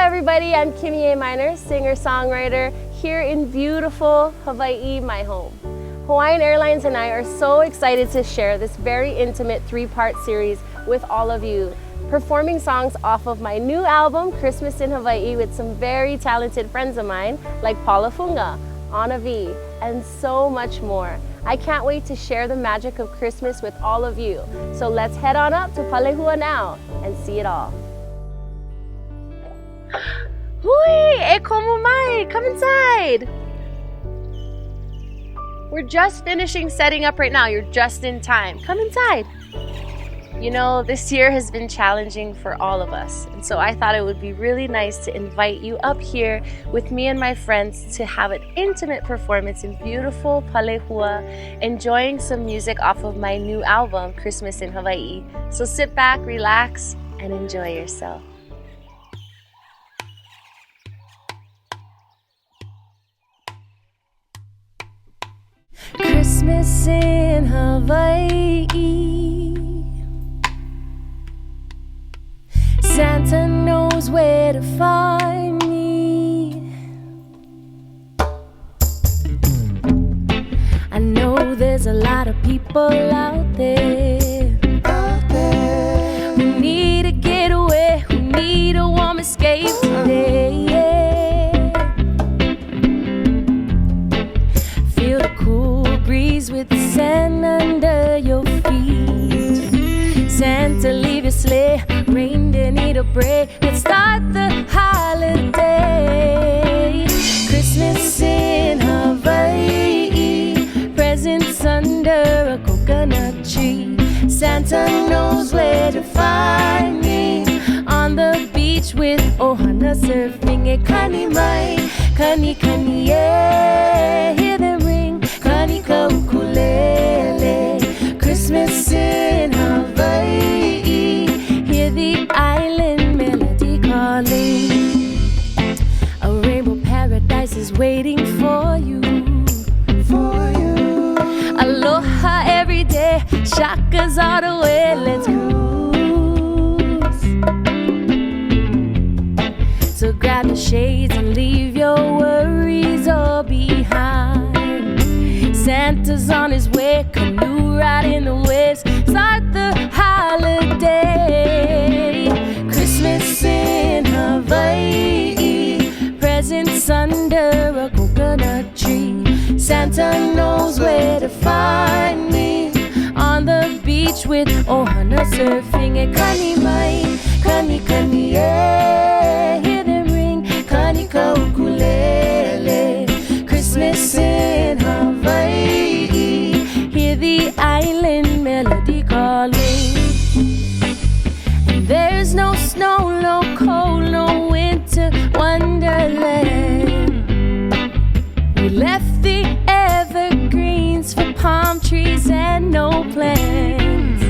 everybody, I'm Kimié Miner, singer-songwriter here in beautiful Hawaii, my home. Hawaiian Airlines and I are so excited to share this very intimate 3-part series with all of you, performing songs off of my new album, Christmas in Hawaii, with some very talented friends of mine like Pālehua, Anna V, and so much more. I can't wait to share the magic of Christmas with all of you. So let's head on up to Palehua now and see it all. Hui, e komo mai, come inside. We're just finishing setting up right now. You're just in time. Come inside. You know, this year has been challenging for all of us. And so I thought it would be really nice to invite you up here with me and my friends to have an intimate performance in beautiful Palehua, enjoying some music off of my new album, Christmas in Hawaii. So sit back, relax, and enjoy yourself. Christmas in Hawaii, Santa knows where to find me. I know there's a lot of people out there who need a getaway, who need a warm escape today. Feel the cool breeze with the sand under your feet. Santa, leave your sleigh, reindeer need a break. Let's start the holiday. Christmas in Hawaii, presents under a coconut tree. Santa knows where to find me, on the beach with ohana surfing at kani mai, kani kani yeah. Hear them ring, kani ka ukulele. Christmas in Hawaii, hear the island melody calling. A rainbow paradise is waiting for you. Aloha every day, shakas all the way, let's cruise. So grab the shades and leave your worries all behind. Santa's on his way, canoe ride in the waves, start the holiday. Christmas in Hawaii, presents under a coconut tree. Santa knows where to find me, on the beach with ohana surfing at kani mai, kani kani yeah. Hear them ring, kani ka ukulele. Christmas in Hawaii, hear the island melody calling. And there's no snow, no cold, no winter wonderland. We left the evergreens for palm trees and no plans.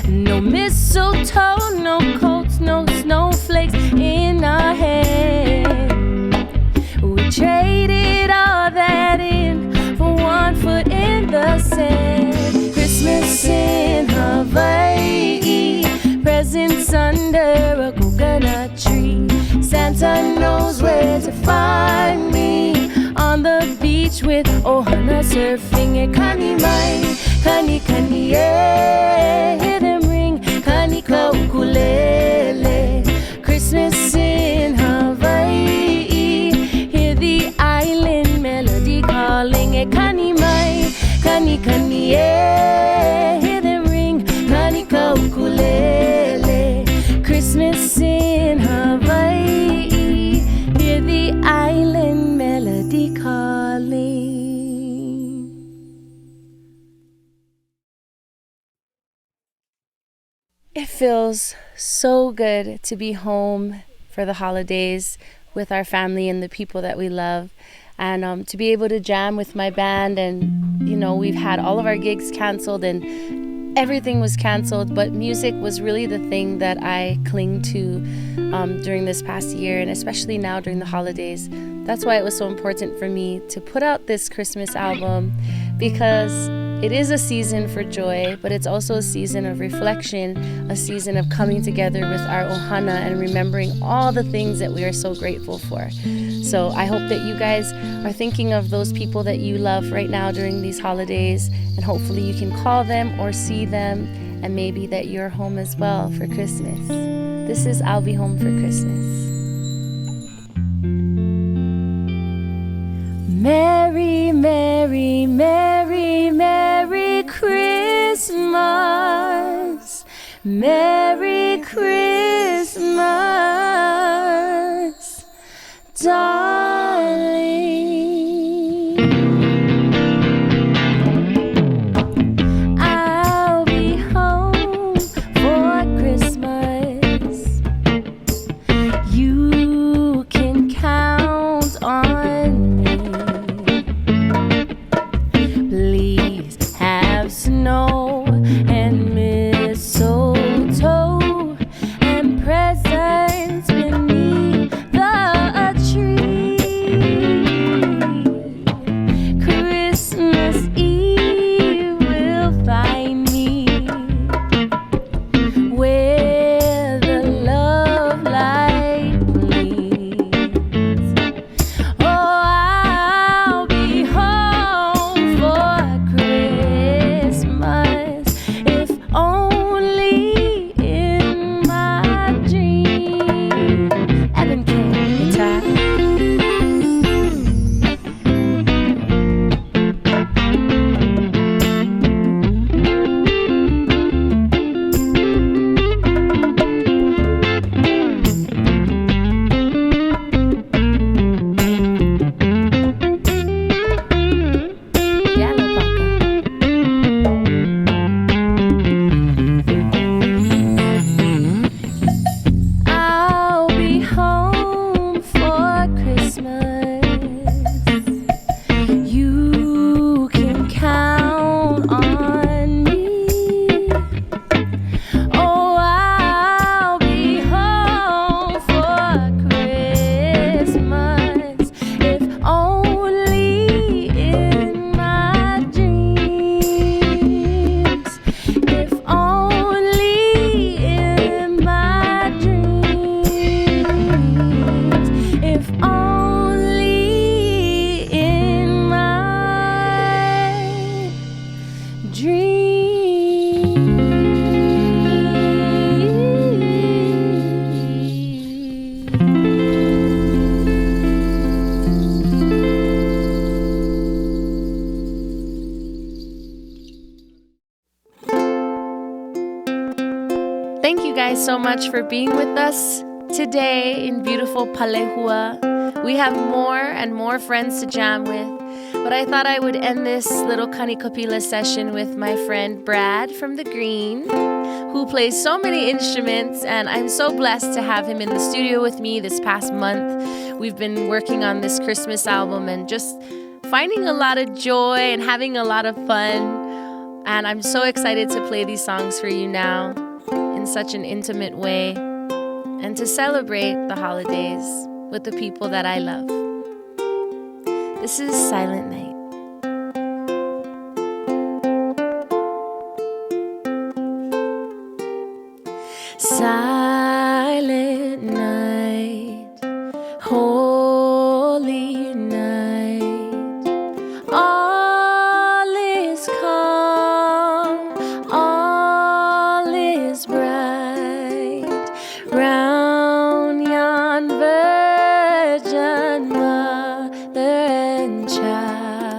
No mistletoe, no coats, no snowflakes in our hand. We traded all that in for one foot in the sand. Christmas in Hawaii, presents under a coconut tree. Santa knows where to find me, on the beach with ohana surfing at kani mai, kani kani yeah. Hear them ring, kani ka ukulele. Christmas in Hawaii, hear the island melody calling at kani mai, kani kani yeah. Hear them ring, kani ka ukulele. Christmas in Hawaii, hear the island melody calling. It feels so good to be home for the holidays with our family and the people that we love, and to be able to jam with my band. And you know, we've had all of our gigs canceled and everything was canceled, but music was really the thing that I cling to during this past year, and especially now during the holidays. That's why it was so important for me to put out this Christmas album, because It is a season for joy, but it's also a season of reflection, a season of coming together with our ohana and remembering all the things that we are so grateful for. So I hope that you guys are thinking of those people that you love right now during these holidays, and hopefully you can call them or see them, and maybe that you're home as well for Christmas. This is I'll Be Home for Christmas. Merry, Merry, Merry, Merry Christmas. Merry Christmas, darling. I'll be home for Christmas. You can count on me. Please have snow and mistletoe and presents beneath the tree. Christmas Eve will find me where the love light gleams. Oh, I'll be home for Christmas, if only in my dreams. Evan King guitar. Piano Paka. I'll be home for Christmas. You can count on me. Oh, I'll be home for Christmas, if only in my dreams. If only in my dreams. If only in my Thank you guys so much for being with us today in beautiful Palehua. We have more and more friends to jam with, but I thought I would end this little kani kapila session with my friend Brad from The Green, who plays so many instruments, and I'm so blessed to have him in the studio with me this past month. We've been working on this Christmas album and just finding a lot of joy and having a lot of fun. And I'm so excited to play these songs for you now in such an intimate way and to celebrate the holidays with the people that I love. This is Silent Night. Silent night, holy night, all is calm, all is bright, round yon virgin mother and child.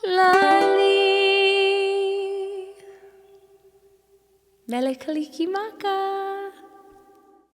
Lali. Mele Kalikimaka.